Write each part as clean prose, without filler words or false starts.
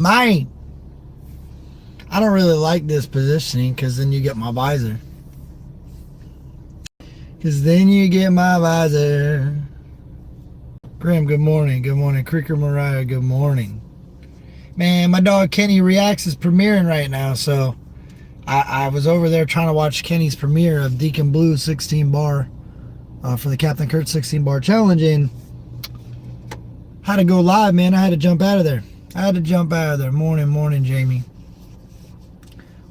My, I don't really like this positioning because then you get my visor. Because then you get my visor. Graham, good morning. Good morning. Creeker Mariah, good morning. Man, my dog Kenny Reacts is premiering right now, so I was over there trying to watch Kenny's premiere of Deacon Blue 16 bar for the Captain Kurt 16 bar challenge, and had to go live, man. I had to jump out of there. Morning, Jamie.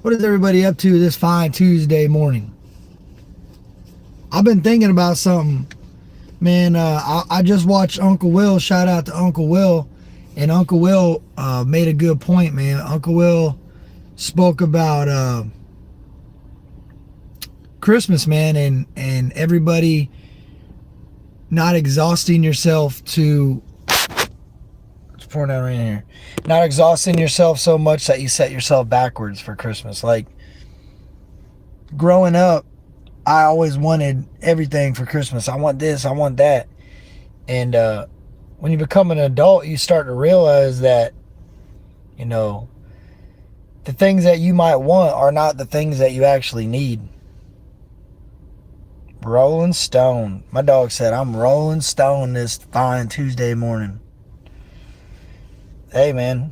What is everybody up to this fine Tuesday morning? I've been thinking about something. Man, I just watched Uncle Will. Shout out to Uncle Will. And Uncle Will made a good point, man. Uncle Will spoke about Christmas, man, and everybody not exhausting yourself to... It's pouring out right here. Not exhausting yourself so much that you set yourself backwards for Christmas. Like, growing up, I always wanted everything for Christmas. I want this, I want that. And when you become an adult, you start to realize that, you know, the things that you might want are not the things that you actually need. Rolling Stone. My dog said, I'm rolling stone this fine Tuesday morning. Hey, man.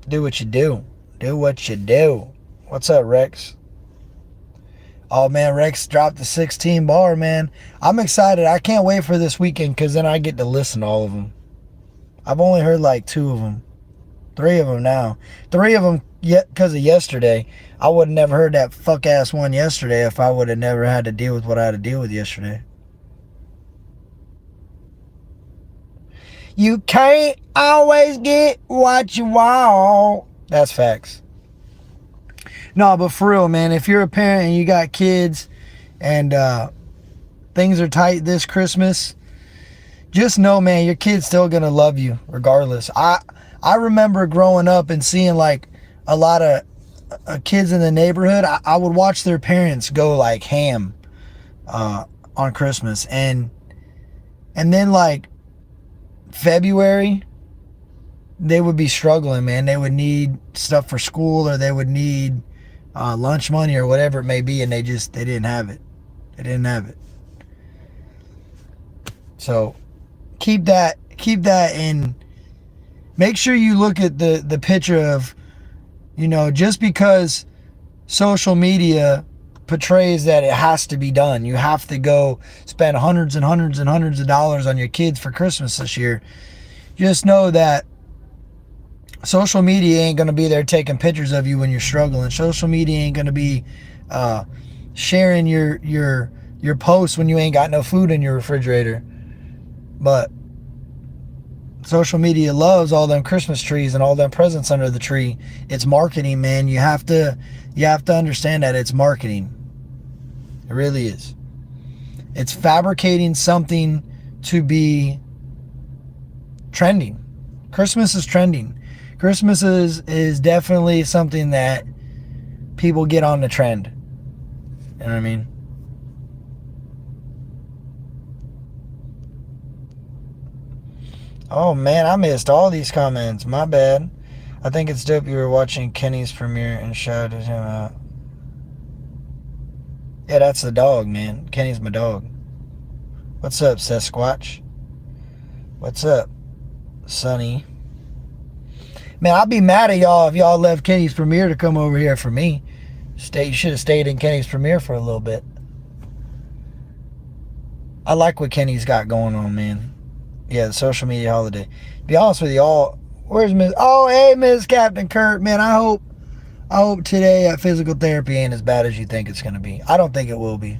Do what you do. Do what you do. What's up, Rex? Oh, man, Rex dropped the 16 bar, man. I'm excited. I can't wait for this weekend because then I get to listen to all of them. I've only heard like 2 of them. 3 of them now. 3 of them because of yesterday. I would have never heard that fuck-ass one yesterday if I would have never had to deal with what I had to deal with yesterday. You can't always get what you want. That's facts. No, but for real, man, if you're a parent and you got kids and things are tight this Christmas, just know, man, your kid's still going to love you regardless. I remember growing up and seeing like a lot of kids in the neighborhood. I would watch their parents go like ham on Christmas. And then like February, they would be struggling, man. They would need stuff for school, or they would need lunch money or whatever it may be, and they didn't have it. They didn't have it. So keep that in. Make sure you look at the picture of, you know, just because social media portrays that it has to be done, you have to go spend hundreds and hundreds and hundreds of dollars on your kids for Christmas this year. Just know that social media ain't going to be there taking pictures of you when you're struggling. Social media ain't going to be sharing your posts when you ain't got no food in your refrigerator. But social media loves all them Christmas trees and all them presents under the tree. It's marketing, man. You have to understand that it's marketing. It really is. It's fabricating something to be trending. Christmas is trending. Christmas is definitely something that people get on the trend. You know what I mean? Oh man, I missed all these comments. My bad. I think it's dope you were watching Kenny's premiere and shouted him out. Yeah, that's the dog, man. Kenny's my dog. What's up, Sasquatch? What's up, Sonny? Man, I'd be mad at y'all if y'all left Kenny's premiere to come over here for me. You should have stayed in Kenny's premiere for a little bit. I like what Kenny's got going on, man. Yeah, the social media holiday. To be honest with y'all, where's Miss... Oh, hey, Miss Captain Kurt. Man, I hope today at physical therapy ain't as bad as you think it's going to be. I don't think it will be.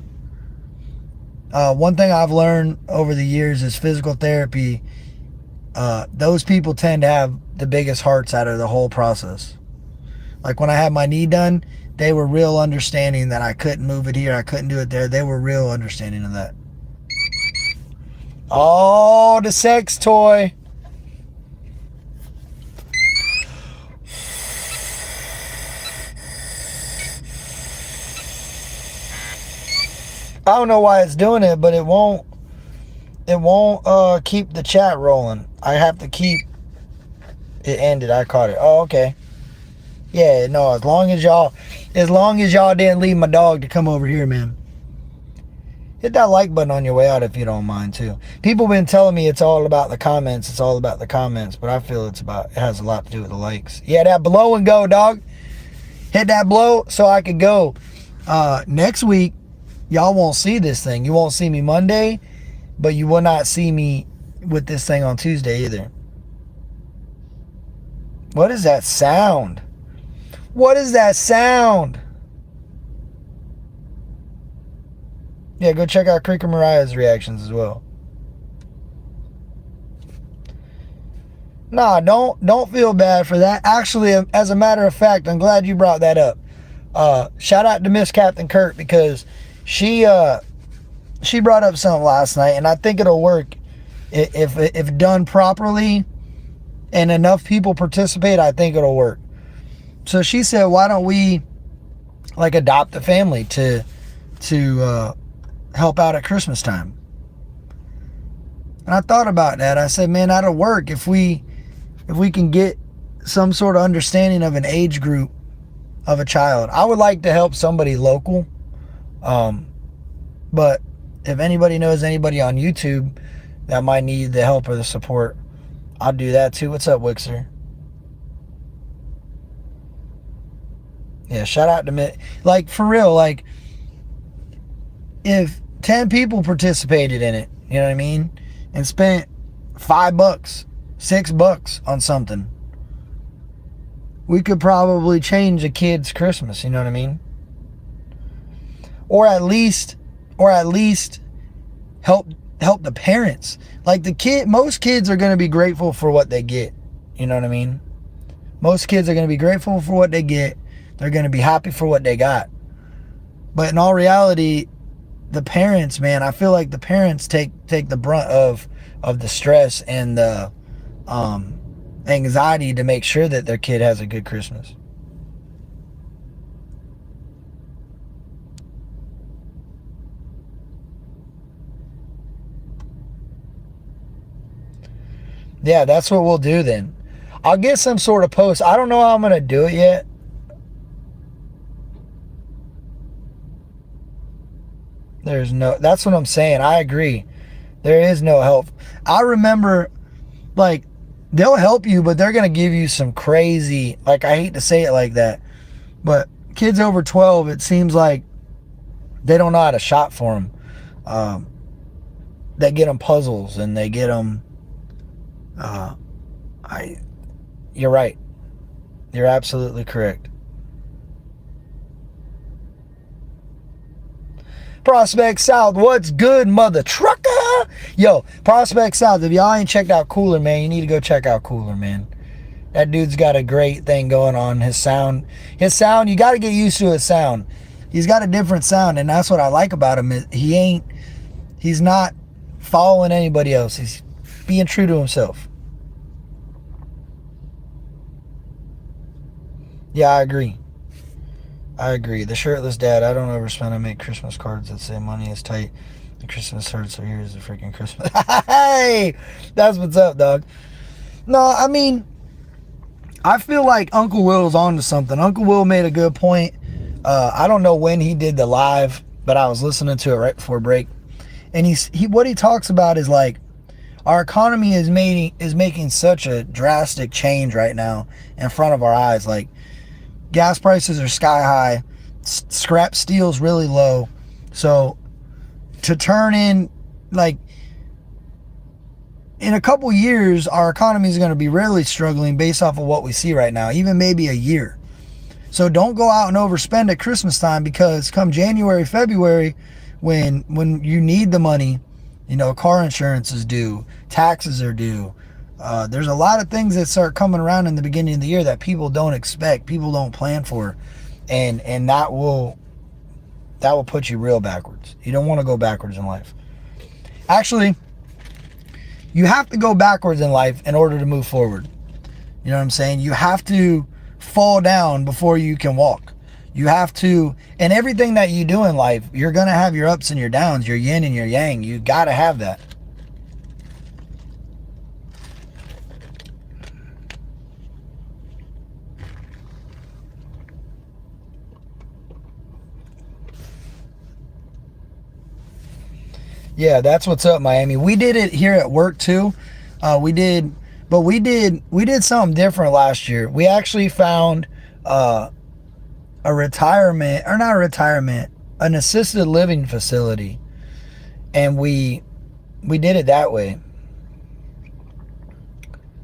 One thing I've learned over the years is physical therapy, those people tend to have the biggest hearts out of the whole process. Like when I had my knee done, they were real understanding that I couldn't move it here, I couldn't do it there. They were real understanding of that. Oh, the sex toy. I don't know why it's doing it, but it won't keep the chat rolling. I have to keep It ended. I caught it. Oh, okay. Yeah, no, as long as y'all didn't leave my dog to come over here, man. Hit that like button on your way out if you don't mind too. People been telling me it's all about the comments. It's all about the comments, but I feel it has a lot to do with the likes. Yeah, that blow and go, dog. Hit that blow so I could go. Next week, y'all won't see this thing. You won't see me Monday, but you will not see me with this thing on Tuesday either. What is that sound? What is that sound? Yeah, go check out Creeker Mariah's reactions as well. Nah, don't feel bad for that. Actually, as a matter of fact, I'm glad you brought that up. Shout out to Miss Captain Kurt, because she brought up something last night, and I think it'll work if done properly and enough people participate. I think it'll work. So she said, why don't we like adopt a family to help out at Christmas time? And I thought about that. I said, man, that'll work if we can get some sort of understanding of an age group of a child. I would like to help somebody local, but if anybody knows anybody on YouTube that might need the help or the support, I'll do that too. What's up, Wixer? Yeah, shout out to me. Like, for real, like, if 10 people participated in it, you know what I mean, and spent $5, $6 on something, we could probably change a kid's Christmas, you know what I mean? Or at least help the parents. Like, most kids are going to be grateful for what they get, you know what I mean? Most kids are going to be grateful for what they get. They're going to be happy for what they got. But in all reality, the parents, man, I feel like the parents take the brunt of the stress and the anxiety to make sure that their kid has a good Christmas. Yeah, that's what we'll do then. I'll get some sort of post. I don't know how I'm going to do it yet. That's what I'm saying. I agree. There is no help. I remember, like, they'll help you, but they're going to give you some crazy, like, I hate to say it like that, but kids over 12, it seems like they don't know how to shop for them. They get them puzzles, and they get them, you're right. You're absolutely correct. Prospect South, what's good, mother trucker? Yo, Prospect South, if y'all ain't checked out Cooler, man, you need to go check out Cooler, man. That dude's got a great thing going on. His sound, you got to get used to his sound. He's got a different sound, and that's what I like about him. He's not following anybody else. He's being true to himself. Yeah, I agree. The shirtless dad. I don't overspend. I make Christmas cards that say money is tight. The Christmas hurts, so here's the freaking Christmas. Hey, that's what's up, dog. No, I mean, I feel like Uncle Will's on to something. Uncle Will made a good point. I don't know when he did the live, but I was listening to it right before break. And what he talks about is like, our economy is making such a drastic change right now in front of our eyes. Like, gas prices are sky high. Scrap steel's really low. So to turn in, like, in a couple years, our economy is going to be really struggling based off of what we see right now, even maybe a year. So don't go out and overspend at Christmas time, because come January, February, when you need the money, you know, car insurance is due, taxes are due. There's a lot of things that start coming around in the beginning of the year that people don't expect, people don't plan for, and that will put you real backwards. You don't want to go backwards in life. Actually, you have to go backwards in life in order to move forward. You know what I'm saying? You have to fall down before you can walk. You have to, and everything that you do in life, you're going to have your ups and your downs, your yin and your yang. You got to have that. Yeah, that's what's up, Miami. We did it here at work too. We did, but we did something different last year. We actually found a retirement, or not a retirement, an assisted living facility, and we did it that way.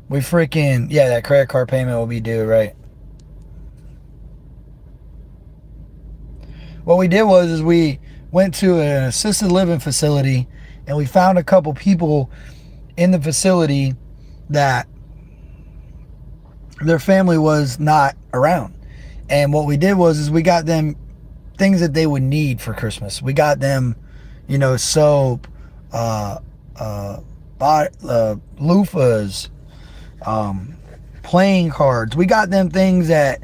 We freaking, yeah, that credit card payment will be due, right? What we did was is we went to an assisted living facility, and we found a couple people in the facility that their family was not around. And what we did was is we got them things that they would need for Christmas. We got them, soap, uh, loofahs, playing cards. We got them things that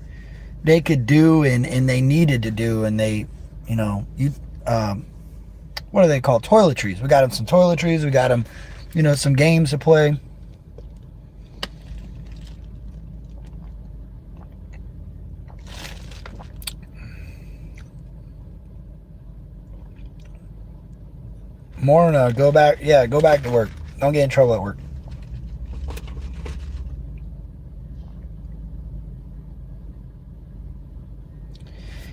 they could do and they needed to do, and they, what are they called? Toiletries. We got them some toiletries. We got them, some games to play. Morna, go back. Yeah, go back to work. Don't get in trouble at work.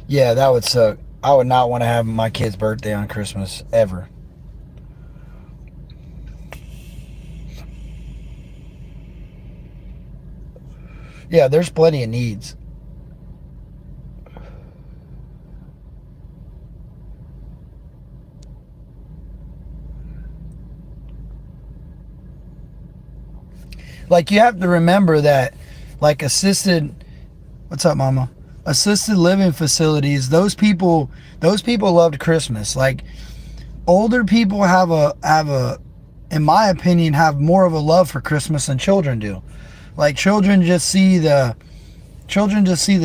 Yeah, that would suck. I would not want to have my kid's birthday on Christmas ever. Yeah, there's plenty of needs. Like, you have to remember that, like, what's up, mama? Assisted living facilities, those people loved Christmas. Like, older people have a in my opinion have more of a love for Christmas than children do. Like, children just see the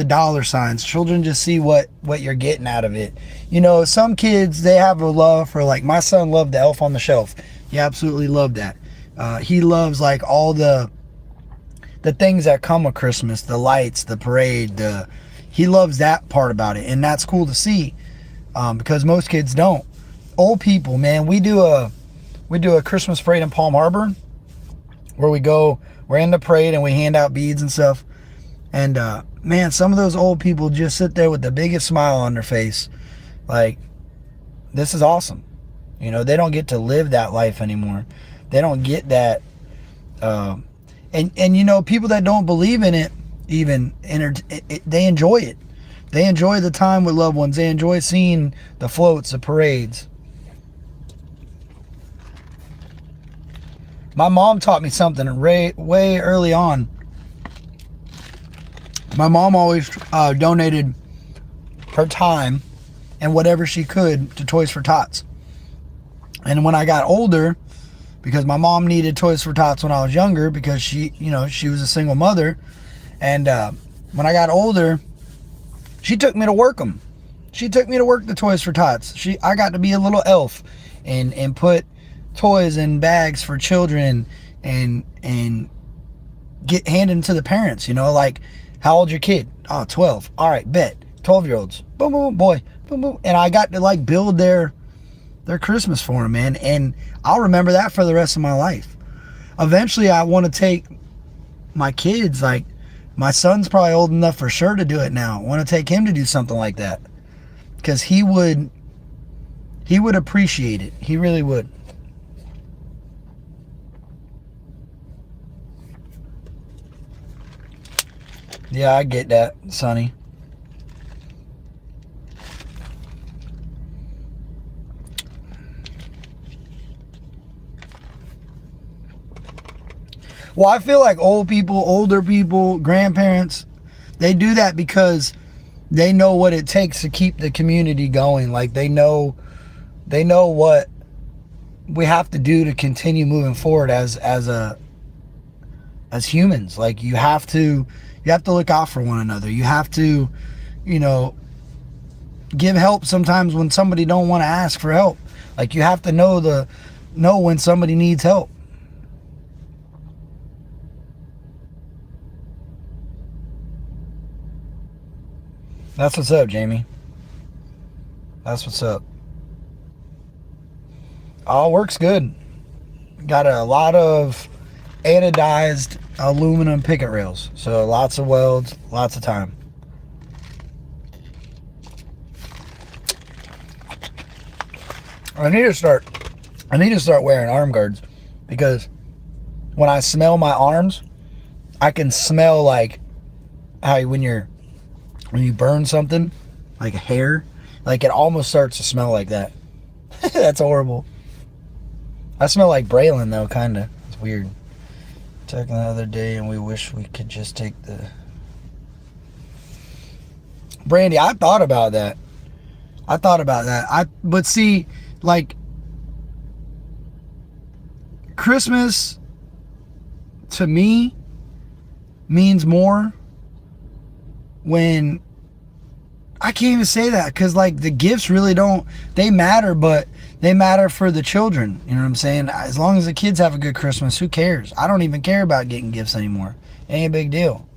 dollar signs. Children just see what you're getting out of it. Some kids, they have a love for, like, my son loved the Elf on the Shelf. He absolutely loved that. He loves, like, all the things that come with Christmas, the lights, the parade, he loves that part about it, and that's cool to see, because most kids don't. Old people, man, we do a Christmas parade in Palm Harbor, where we're in the parade and we hand out beads and stuff. And man, some of those old people just sit there with the biggest smile on their face, like, this is awesome. They don't get to live that life anymore. They don't get that. And people that don't believe in it, they enjoy it. They enjoy the time with loved ones. They enjoy seeing the floats, the parades. My mom taught me something way early on. My mom always donated her time and whatever she could to Toys for Tots. And when I got older, because my mom needed Toys for Tots when I was younger, because she was a single mother. And when I got older, she took me to work them. She took me to work the Toys for Tots. I got to be a little elf and put toys in bags for children and get handed them to the parents. Like, how old's your kid? Oh, 12. All right, bet. 12-year-olds. Boom, boom, boy. Boom, boom. And I got to, like, build their Christmas for them, man. And I'll remember that for the rest of my life. Eventually, I want to take my kids, like, my son's probably old enough for sure to do it now. I want to take him to do something like that, because he would appreciate it. He really would. Yeah, I get that, Sonny. Well, I feel like older people, grandparents, they do that because they know what it takes to keep the community going. Like, they know what we have to do to continue moving forward as humans. Like, you have to look out for one another. You have to, give help sometimes when somebody don't want to ask for help. Like, you have to know when somebody needs help. That's what's up, Jamie. That's what's up. all works good. Got a lot of anodized aluminum picket rails. So lots of welds, lots of time. I need to start wearing arm guards, because when I smell my arms, I can smell like how when you burn something, like hair, like it almost starts to smell like that. That's horrible. I smell like Braylon though, kinda. It's weird. Talking the other day, and we wish we could just take the Brandy. I thought about that. But see, like, Christmas to me means more when I can't even say that, because like the gifts really don't, they matter, but they matter for the children. You know what I'm saying? As long as the kids have a good Christmas, who cares? I don't even care about getting gifts anymore. It ain't a big deal.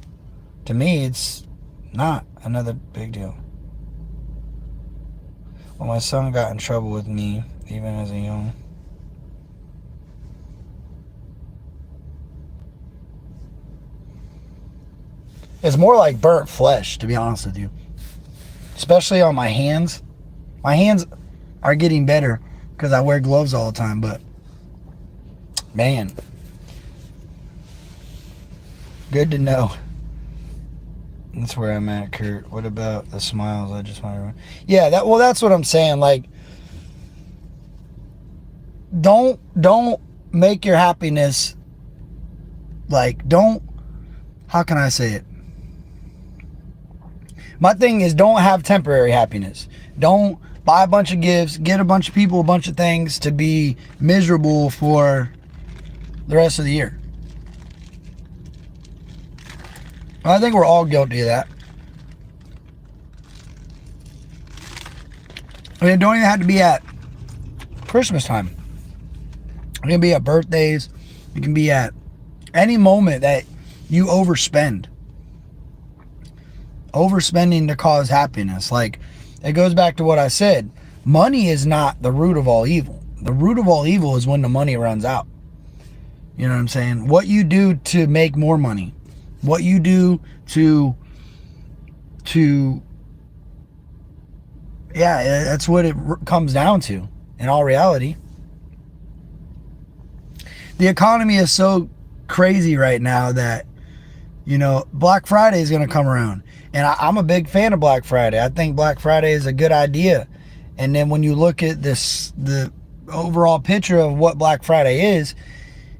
To me, it's not another big deal. Well, my son got in trouble with me, even as a young. It's more like burnt flesh, to be honest with you. Especially on my hands. My hands are getting better because I wear gloves all the time, but man, good to know. That's where I'm at, Kurt. What about the smiles? I just want to... Yeah, that's what I'm saying. Like, don't make your happiness, like, don't, how can I say it? My thing is, don't have temporary happiness. Don't buy a bunch of gifts, get a bunch of people a bunch of things to be miserable for the rest of the year. I think we're all guilty of that. I mean, it don't even have to be at Christmas time. It can be at birthdays. It can be at any moment that you overspend. Overspending to cause happiness. Like, it goes back to what I said. Money is not the root of all evil. The root of all evil is when the money runs out. You know what I'm saying? What you do to make more money. What you do to yeah, that's what it comes down to in all reality. The economy is so crazy right now that, you know, Black Friday is going to come around. And I'm a big fan of Black Friday. I think Black Friday is a good idea. And then when you look at this, the overall picture of what Black Friday is,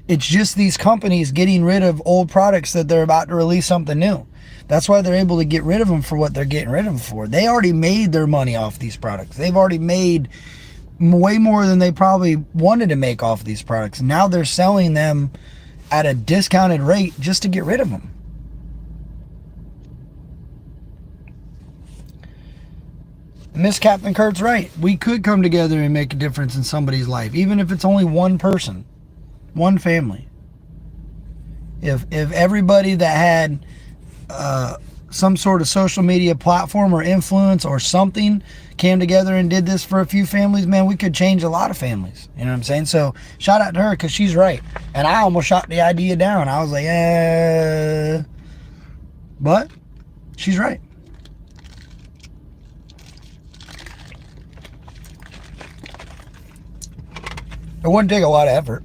it's just these companies getting rid of old products that they're about to release something new. That's why they're able to get rid of them for what they're getting rid of them for. They already made their money off these products. They've already made way more than they probably wanted to make off these products. Now they're selling them at a discounted rate just to get rid of them. Miss Captain Kurt's right. We could come together and make a difference in somebody's life, even if it's only one person, one family. If everybody that had some sort of social media platform or influence or something came together and did this for a few families, man, we could change a lot of families. You know what I'm saying? So shout out to her, because she's right. And I almost shot the idea down. I was like, but she's right. It wouldn't take a lot of effort.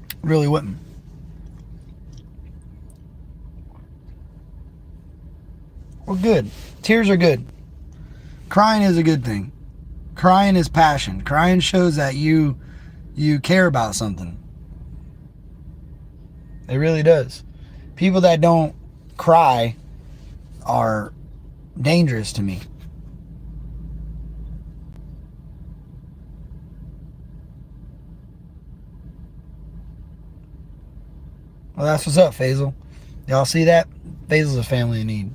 It really wouldn't. We're good. Tears are good. Crying is a good thing. Crying is passion. Crying shows that you care about something. It really does. People that don't cry are dangerous to me. Well, that's what's up, Faisal. Y'all see that? Faisal's a family in need.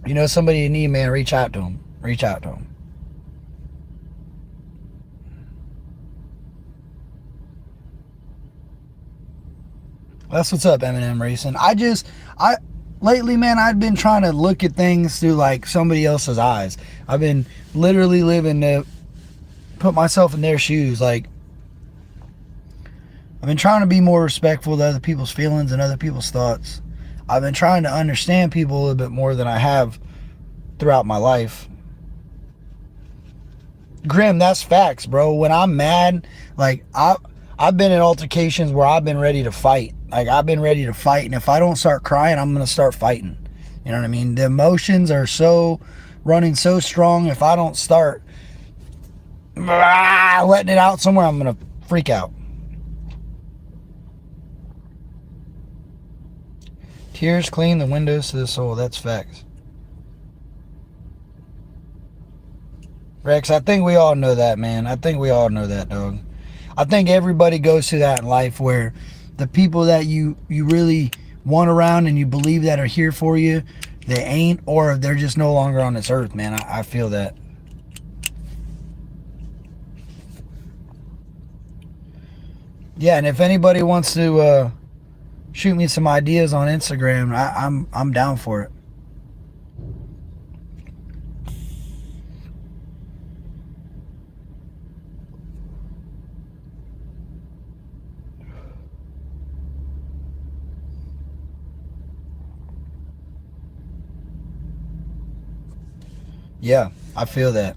You know somebody in need, man, reach out to him. Reach out to him. That's what's up, Eminem Racing. Lately, man, I've been trying to look at things through like somebody else's eyes. I've been literally living the put myself in their shoes. Like, I've been trying to be more respectful to other people's feelings and other people's thoughts. I've been trying to understand people a little bit more than I have throughout my life. Grim, that's facts, bro. When I'm mad, like, I've been in altercations where I've been ready to fight. Like, I've been ready to fight, and if I don't start crying, I'm going to start fighting. You know what I mean? The emotions are running so strong. If I don't start letting it out somewhere, I'm going to freak out. Tears clean the windows to the soul. That's facts. Rex, I think we all know that, man. I think we all know that, dog. I think everybody goes through that in life where the people that you really want around and you believe that are here for you, they ain't, or they're just no longer on this earth, man. I feel that. Yeah, and if anybody wants to shoot me some ideas on Instagram, I'm down for it. Yeah, I feel that.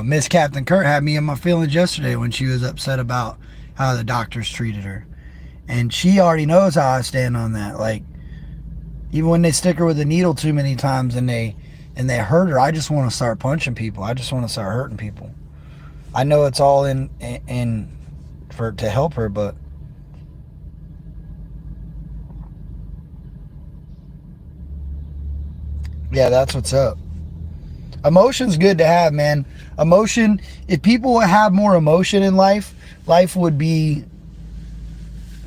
Miss Captain Kurt had me in my feelings yesterday when she was upset about how the doctors treated her. And she already knows how I stand on that. Like, even when they stick her with a needle too many times and they hurt her, I just want to start punching people. I just want to start hurting people. I know it's all in for to help her, but yeah, that's what's up. Emotion's good to have, man. Emotion, if people have more emotion in life, life would be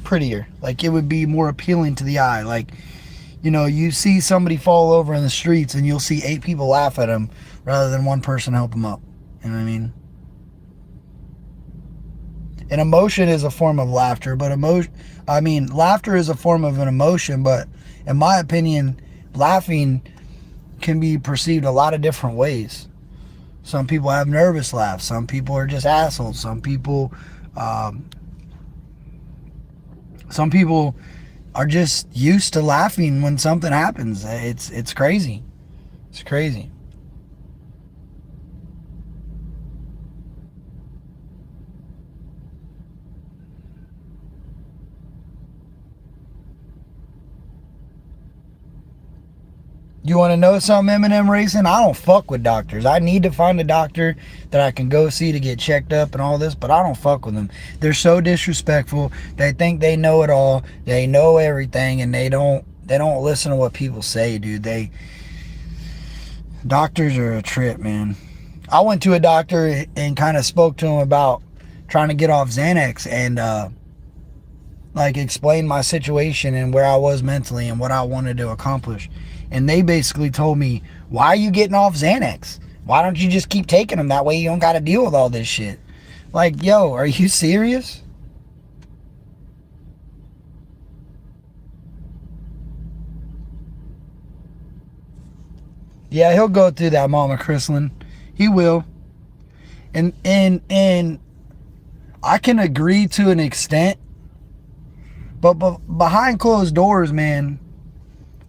prettier. Like, it would be more appealing to the eye. Like, you know, you see somebody fall over in the streets and you'll see 8 people laugh at him rather than one person help him up. You know what I mean? And emotion is a form of laughter, but laughter is a form of an emotion, but in my opinion, laughing can be perceived a lot of different ways. Some people have nervous laughs. Some people are just assholes. Some people are just used to laughing when something happens. It's crazy. It's crazy. You want to know something, Eminem Racing? I don't fuck with doctors. I need to find a doctor that I can go see to get checked up and all this, but I don't fuck with them. They're so disrespectful. They think they know it all. They know everything, and they don't listen to what people say, dude. Doctors are a trip, man. I went to a doctor and kind of spoke to him about trying to get off Xanax and like explain my situation and where I was mentally and what I wanted to accomplish. And they basically told me, why are you getting off Xanax? Why don't you just keep taking them? That way you don't got to deal with all this shit. Like, yo, are you serious? Yeah, he'll go through that, Mama Chrislin. He will. And I can agree to an extent. But behind closed doors, man,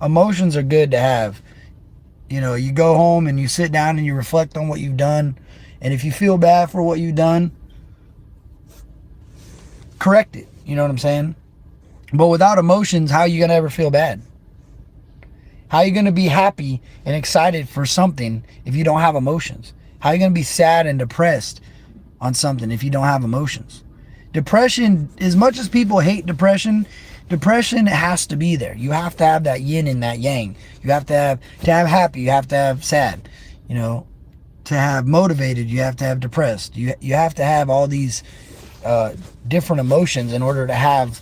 emotions are good to have. You know, you go home and you sit down and you reflect on what you've done. And if you feel bad for what you've done, correct it. You know what I'm saying? But without emotions, how are you going to ever feel bad? How are you going to be happy and excited for something if you don't have emotions? How are you going to be sad and depressed on something if you don't have emotions? Depression, as much as people hate depression, depression has to be there. You have to have that yin and that yang. You have to have happy, you have to have sad. You know, to have motivated, you have to have depressed. You have to have all these different emotions in order to have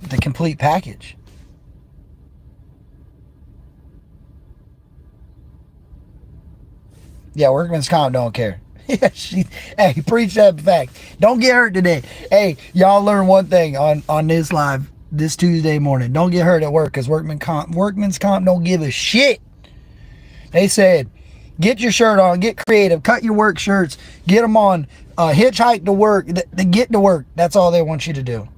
the complete package. Yeah, workman's comp don't care. Yeah, hey, preach that fact. Don't get hurt today. Hey, y'all learn one thing on this live this Tuesday morning. Don't get hurt at work because workman's comp don't give a shit. They said, Get your shirt on. Get creative. Cut your work shirts. Get them on. Hitchhike to work. They get to work. That's all they want you to do.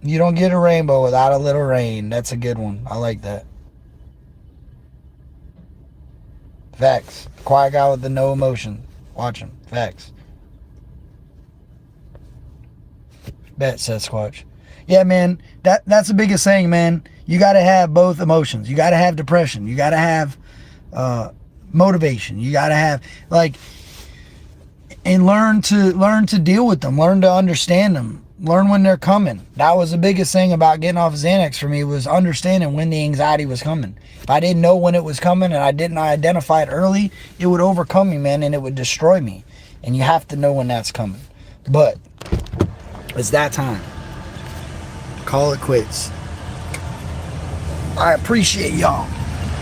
You don't get a rainbow without a little rain. That's a good one. I like that. Facts. Quiet guy with the no emotion. Watch him. Facts. Bet, Sasquatch. Yeah, man. That's the biggest thing, man. You got to have both emotions. You got to have depression. You got to have motivation. You got to have, like, and learn to deal with them. Learn to understand them. Learn when they're coming. That was the biggest thing about getting off Xanax for me, was understanding when the anxiety was coming. If I didn't know when it was coming and I didn't identify it early, it would overcome me, man, and it would destroy me. And you have to know when that's coming. But it's that time. Call it quits. I appreciate y'all.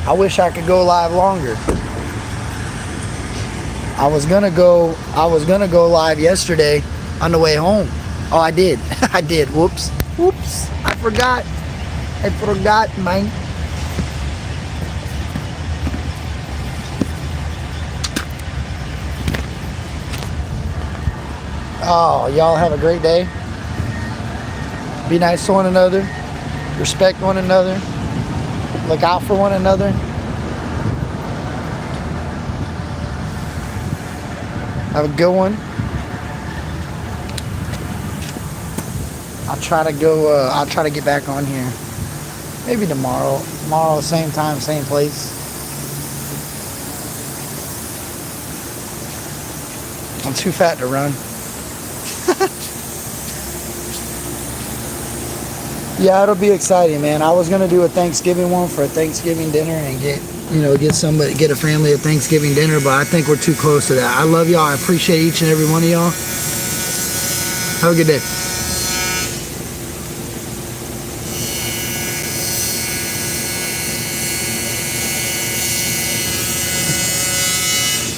I wish I could go live longer. I was gonna go live yesterday on the way home. Oh, I did. I did. Whoops. I forgot, man. Oh, y'all have a great day. Be nice to one another. Respect one another. Look out for one another. Have a good one. I'll try to get back on here. Maybe tomorrow. Tomorrow, same time, same place. I'm too fat to run. Yeah, it'll be exciting, man. I was gonna do a Thanksgiving one for a Thanksgiving dinner and get a family a Thanksgiving dinner, but I think we're too close to that. I love y'all. I appreciate each and every one of y'all. Have a good day.